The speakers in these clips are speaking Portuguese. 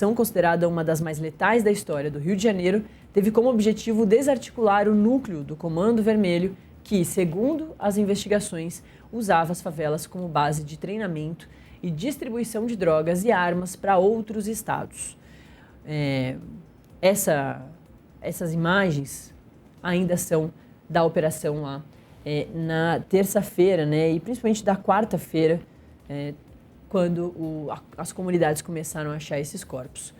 ação considerada uma das mais letais da história do Rio de Janeiro, teve como objetivo desarticular o núcleo do Comando Vermelho, que, segundo as investigações, usava as favelas como base de treinamento e distribuição de drogas e armas para outros estados. Essas imagens ainda são da operação lá na terça-feira, né, e principalmente da quarta-feira, quando as comunidades começaram a achar esses corpos.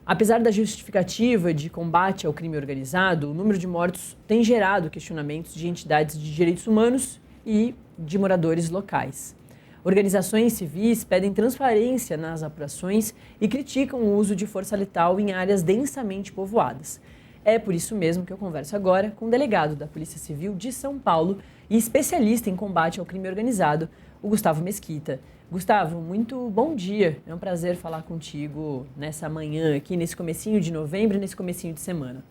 Apesar da justificativa de combate ao crime organizado, o número de mortos tem gerado questionamentos de entidades de direitos humanos e de moradores locais. Organizações civis pedem transparência nas apurações e criticam o uso de força letal em áreas densamente povoadas. É por isso mesmo que eu converso agora com o delegado da Polícia Civil de São Paulo e especialista em combate ao crime organizado, o Gustavo Mesquita. Gustavo, muito bom dia. É um prazer falar contigo nessa manhã aqui, nesse comecinho de novembro, nesse comecinho de semana.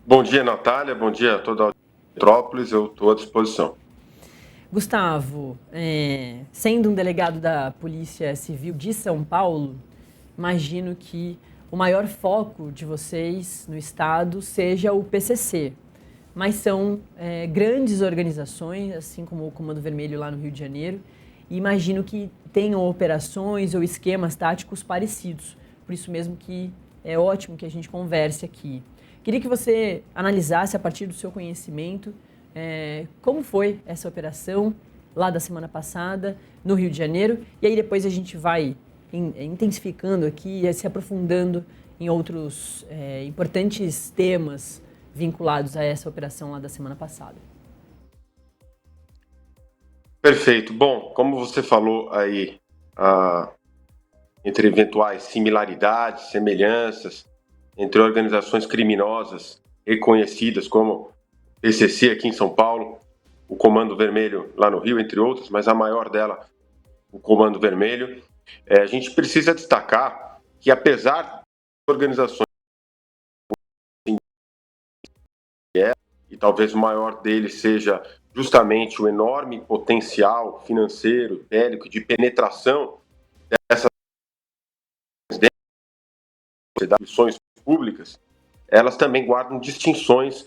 Bom dia, Natália. Bom dia a toda a Metrópolis. Eu estou à disposição. Gustavo, sendo um delegado da Polícia Civil de São Paulo, imagino que o maior foco de vocês no estado seja o PCC. Mas são grandes organizações, assim como o Comando Vermelho lá no Rio de Janeiro, e imagino que tenham operações ou esquemas táticos parecidos. Por isso mesmo que é ótimo que a gente converse aqui. Queria que você analisasse, a partir do seu conhecimento, como foi essa operação lá da semana passada, no Rio de Janeiro, e aí depois a gente vai intensificando aqui e se aprofundando em outros importantes temas vinculados a essa operação lá da semana passada. Perfeito. Bom, como você falou aí, entre eventuais similaridades, semelhanças entre organizações criminosas reconhecidas como PCC aqui em São Paulo, o Comando Vermelho lá no Rio, entre outros, mas a maior dela, o Comando Vermelho, a gente precisa destacar que, apesar das organizações e talvez o maior deles seja justamente o enorme potencial financeiro, bélico, de penetração dessas missões públicas, elas também guardam distinções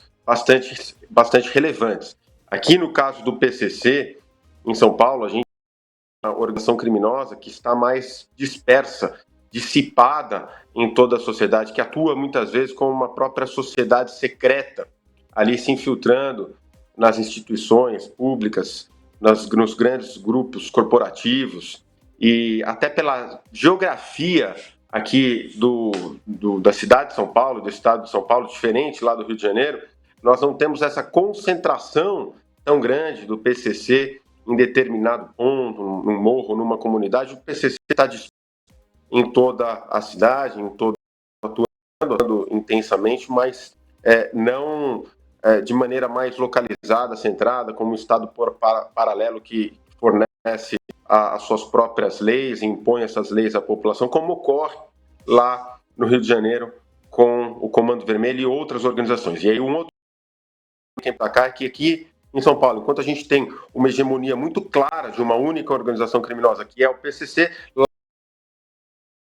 bastante relevantes. Aqui no caso do PCC, em São Paulo, a gente tem uma organização criminosa que está mais dispersa, dissipada em toda a sociedade, que atua muitas vezes como uma própria sociedade secreta, ali se infiltrando nas instituições públicas, nos grandes grupos corporativos, e até pela geografia aqui da cidade de São Paulo, do estado de São Paulo, diferente lá do Rio de Janeiro, nós não temos essa concentração tão grande do PCC em determinado ponto, num morro, numa comunidade. O PCC está em toda a cidade, atuando intensamente, mas não de maneira mais localizada, centrada, como um Estado paralelo que fornece as suas próprias leis, impõe essas leis à população, como ocorre lá no Rio de Janeiro com o Comando Vermelho e outras organizações. E aí um outro que para cá é que aqui em São Paulo, enquanto a gente tem uma hegemonia muito clara de uma única organização criminosa, que é o PCC,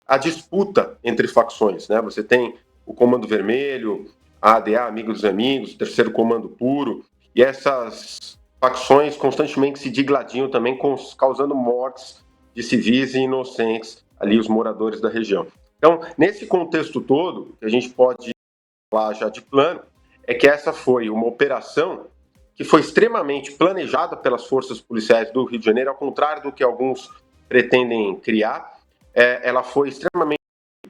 a disputa entre facções, né? Você tem o Comando Vermelho, a ADA, Amigo dos Amigos, o Terceiro Comando Puro, e essas facções constantemente se digladiam também, causando mortes de civis e inocentes, ali os moradores da região. Então, nesse contexto todo, que a gente pode falar já de plano, é que essa foi uma operação que foi extremamente planejada pelas forças policiais do Rio de Janeiro, ao contrário do que alguns pretendem criar. Ela foi extremamente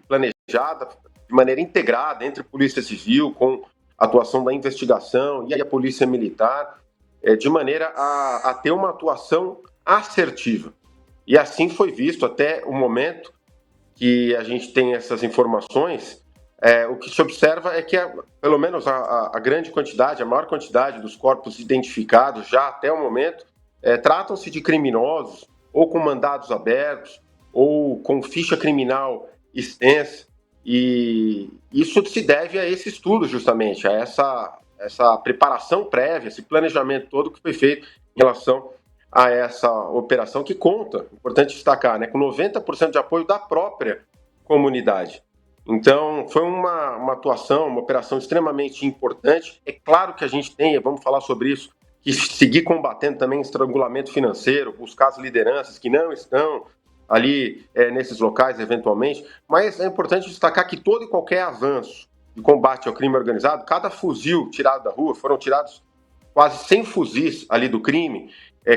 planejada de maneira integrada entre Polícia Civil, com a atuação da investigação e a Polícia Militar, de maneira a ter uma atuação assertiva. E assim foi visto até o momento que a gente tem essas informações. O que se observa é que, pelo menos a grande quantidade, a maior quantidade dos corpos identificados já até o momento, tratam-se de criminosos ou com mandados abertos ou com ficha criminal extensa, e isso se deve a esse estudo, justamente, a essa preparação prévia, esse planejamento todo que foi feito em relação a essa operação que conta, importante destacar, né, com 90% de apoio da própria comunidade. Então, foi uma atuação, uma operação extremamente importante. É claro que a gente tem, vamos falar sobre isso, que seguir combatendo também estrangulamento financeiro, buscar as lideranças que não estão ali nesses locais, eventualmente, mas é importante destacar que todo e qualquer avanço de combate ao crime organizado, cada fuzil tirado da rua, foram tirados quase 100 fuzis ali do crime,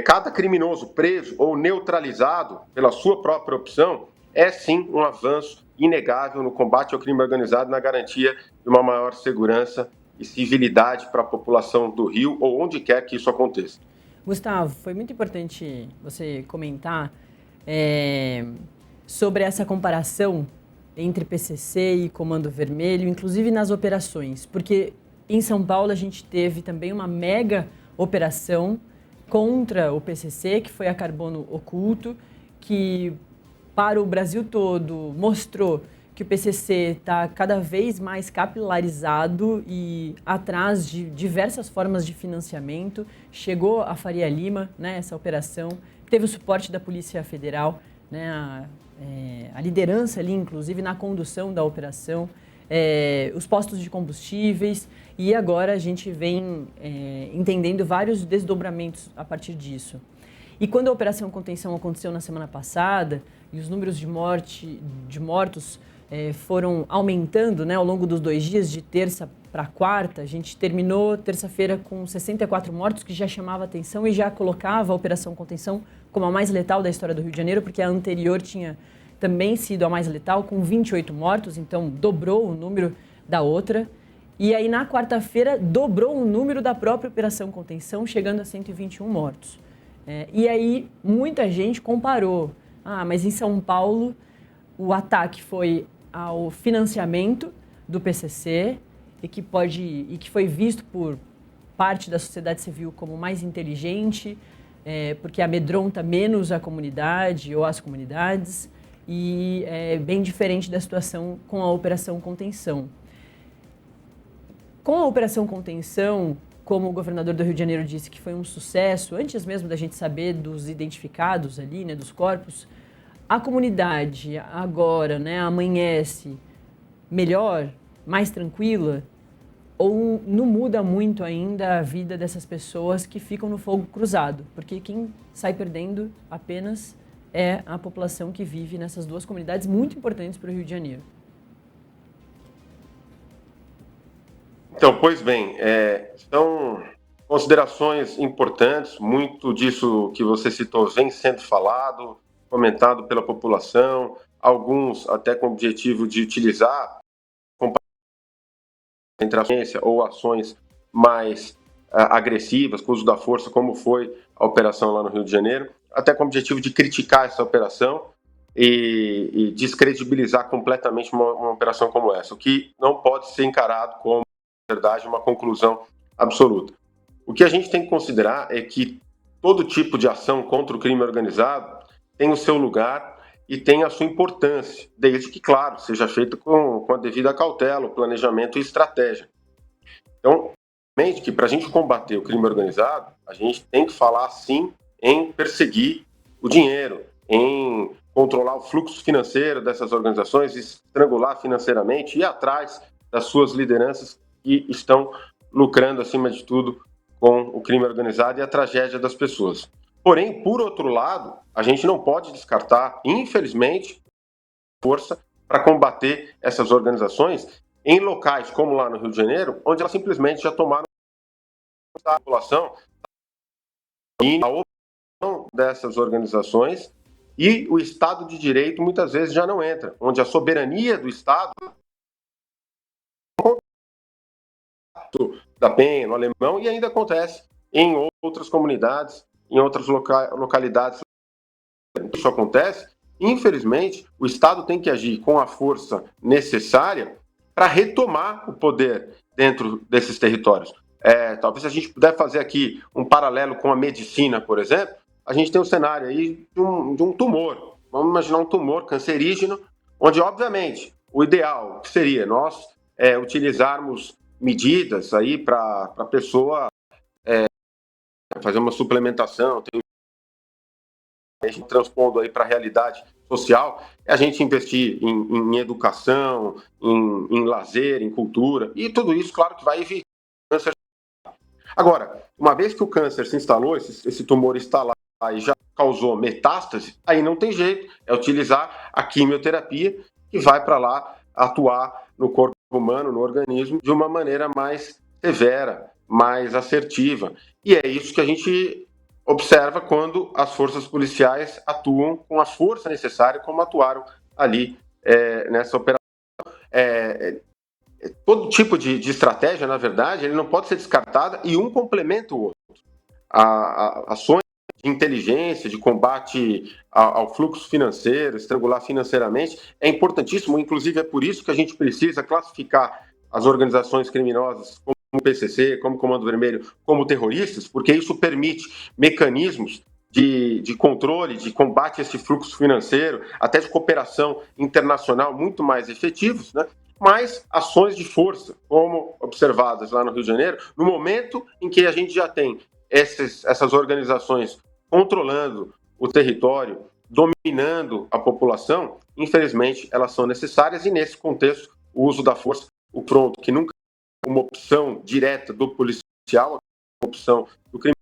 cada criminoso preso ou neutralizado pela sua própria opção, é sim um avanço inegável no combate ao crime organizado, na garantia de uma maior segurança e civilidade para a população do Rio ou onde quer que isso aconteça. Gustavo, foi muito importante você comentar sobre essa comparação entre PCC e Comando Vermelho, inclusive nas operações, porque em São Paulo a gente teve também uma mega operação contra o PCC, que foi a Carbono Oculto, que para o Brasil todo mostrou que o PCC está cada vez mais capilarizado e atrás de diversas formas de financiamento. Chegou a Faria Lima, né, essa operação, teve o suporte da Polícia Federal, né, a liderança ali, inclusive, na condução da operação, os postos de combustíveis, e agora a gente vem entendendo vários desdobramentos a partir disso. E quando a Operação Contenção aconteceu na semana passada, e os números de mortos foram aumentando, né, ao longo dos 2 dias, de terça para quarta, a gente terminou terça-feira com 64 mortos, que já chamava atenção e já colocava a Operação Contenção como a mais letal da história do Rio de Janeiro, porque a anterior tinha também sido a mais letal, com 28 mortos, então dobrou o número da outra. E aí, na quarta-feira, dobrou o número da própria Operação Contenção, chegando a 121 mortos. E aí, muita gente comparou. Mas em São Paulo, o ataque foi ao financiamento do PCC e que foi visto por parte da sociedade civil como mais inteligente, porque amedronta menos a comunidade ou as comunidades, e é bem diferente da situação com a Operação Contenção. Com a Operação Contenção, como o governador do Rio de Janeiro disse que foi um sucesso, antes mesmo da gente saber dos identificados ali, né, dos corpos, a comunidade agora, né, amanhece melhor, mais tranquila, ou não muda muito ainda a vida dessas pessoas que ficam no fogo cruzado? Porque quem sai perdendo apenas é a população que vive nessas duas comunidades muito importantes para o Rio de Janeiro. Então, pois bem, são considerações importantes, muito disso que você citou vem sendo falado, comentado pela população, alguns até com o objetivo de utilizar entre a ciência ou ações mais agressivas, com o uso da força, como foi a operação lá no Rio de Janeiro, até com o objetivo de criticar essa operação e descredibilizar completamente uma operação como essa, o que não pode ser encarado como, na verdade, uma conclusão absoluta. O que a gente tem que considerar é que todo tipo de ação contra o crime organizado tem o seu lugar e tem a sua importância, desde que, claro, seja feita com a devida cautela, o planejamento e estratégia. Então, que para a gente combater o crime organizado, a gente tem que falar, sim, em perseguir o dinheiro, em controlar o fluxo financeiro dessas organizações, estrangular financeiramente e ir atrás das suas lideranças que estão lucrando, acima de tudo, com o crime organizado e a tragédia das pessoas. Porém, por outro lado, a gente não pode descartar, infelizmente, força para combater essas organizações em locais como lá no Rio de Janeiro, onde elas simplesmente já tomaram a população e a opção dessas organizações, e o Estado de Direito muitas vezes já não entra, onde a soberania do Estado da Penha, no Alemão, e ainda acontece em outras comunidades, em outras localidades. Isso acontece, infelizmente, o Estado tem que agir com a força necessária para retomar o poder dentro desses territórios. Talvez a gente puder fazer aqui um paralelo com a medicina, por exemplo, a gente tem um cenário aí de um tumor. Vamos imaginar um tumor cancerígeno, onde, obviamente, o ideal seria nós utilizarmos medidas aí para a pessoa fazer uma suplementação, ter transpondo aí para a realidade social, é a gente investir em educação, em lazer, em cultura, e tudo isso, claro, que vai evitar câncer. Agora, uma vez que o câncer se instalou, esse tumor está lá e já causou metástase, aí não tem jeito, é utilizar a quimioterapia que vai para lá atuar no corpo humano, no organismo, de uma maneira mais severa, mais assertiva. E é isso que a gente observa quando as forças policiais atuam com a força necessária, como atuaram ali nessa operação. Todo tipo de estratégia, na verdade, ele não pode ser descartada e um complementa o outro. Ações de inteligência, de combate ao fluxo financeiro, estrangular financeiramente, é importantíssimo, inclusive é por isso que a gente precisa classificar as organizações criminosas como o PCC, como o Comando Vermelho, como terroristas, porque isso permite mecanismos de controle, de combate a esse fluxo financeiro, até de cooperação internacional muito mais efetivos, né? Mas ações de força, como observadas lá no Rio de Janeiro, no momento em que a gente já tem essas organizações controlando o território, dominando a população, infelizmente elas são necessárias e nesse contexto o uso da força, o pronto, que nunca é uma opção direta do policial, uma opção do criminoso,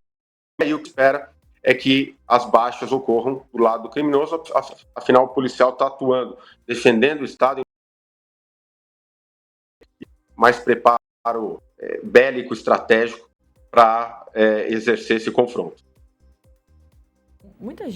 e o que espera é que as baixas ocorram do lado do criminoso, afinal o policial está atuando, defendendo o Estado, mais preparo bélico, estratégico para exercer esse confronto. Muita gente